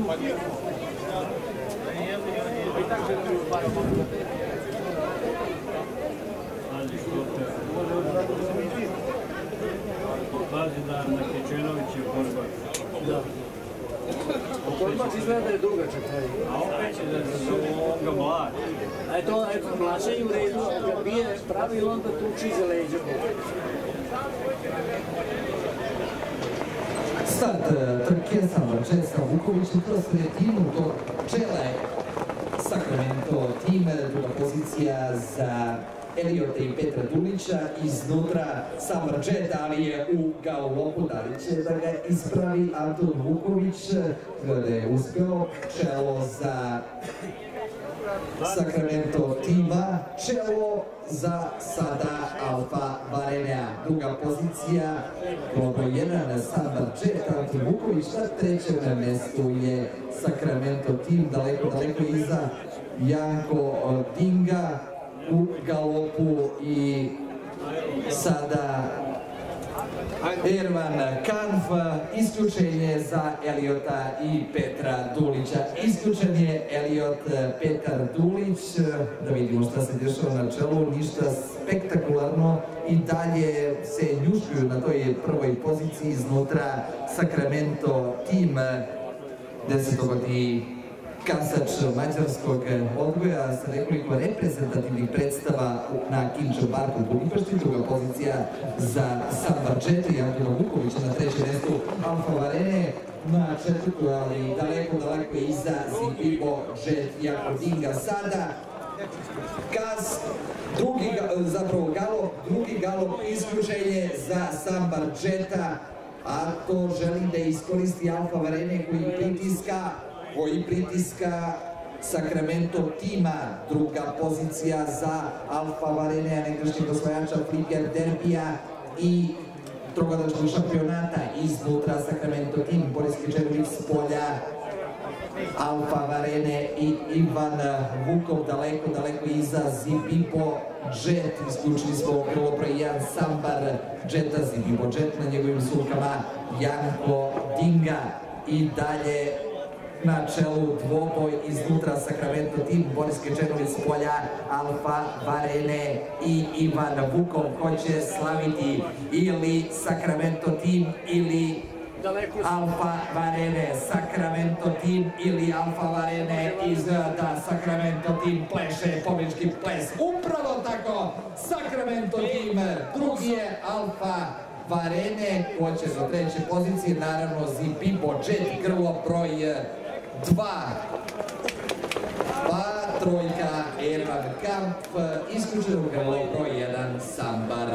Pazi da na Kečenović je borba. Korbac izgleda da je dugačak. A opet će da su ovoga mlad. Eto, mlađe u redu, kad bije pravi, onda tuči za leđa. Start trke Samovarčeska Vuković u prostorije timu do čele Sacramento tim, druga pozicija za Eliota i Petra Dulića, iznutra Samovarčet, ali je u galopu, da li će da ga ispravi Anton Vuković, da je uspeo, čelo za Sacramento tima, čelo za sada Alfa Varenea. Druga pozicija, broj 1, Samovarčet, Anton Vuković, na trećem mestu je Sacramento tim, daleko iza Janko Dinga u galopu i sada Ervan Kanf, isključenje za Eliota i Petra Dulića. Isključen je Eliot Petar Dulić, da vidimo šta se dešava na čelu, ništa spektakularno i dalje se njuškuju na toj prvoj poziciji iznutra Sacramento tim, 10. kasač mađarskog odgoja sa nekoliko reprezentativnih predstava na Kinčev parku u Budimpešti. Druga pozicija za Samovarčet i Antona Vukovića na trećem mestu Alfa Varene. Na četvrtu, ali daleko iza Zipibo, Jet, Jako Dinga. Sada Kaz, drugi galop, isključenje za Samovarčeta, a to želi da iskoristi Alfa Varene koji pritiska Sacramento tima. Druga pozicija za Alfa Varenea, nekadašnjeg osvajača Fliper Derbija i trogodišnjeg šampionata. Iznutra Sacramento tim, Boris Kečenović s polja Alfa Varene i Ivan Vukov, daleko iza Zipipo Jet. Isključili smo krilo broj 1 Sambar Jeta, Zipipo Jet na njegovim sulkama Janko Dinga. I dalje na čelu dvoboj iznutra Sacramento tim, Boris Kečenović s polja Alfa Varene i Ivan Vukov. Ko će slaviti, ili Sacramento tim ili Alfa Varene? Sacramento tim ili Alfa Varene? Izgleda Sacramento tim pleše pobjedički ples. Upravo tako, Sacramento tim, drugi je Alfa Varene. Ko će za treće pozicije? Naravno Zipibo Jet, grlo broj 2. Pa trojka Ervan Kamp, isključeno grlo broj 1 Sambar.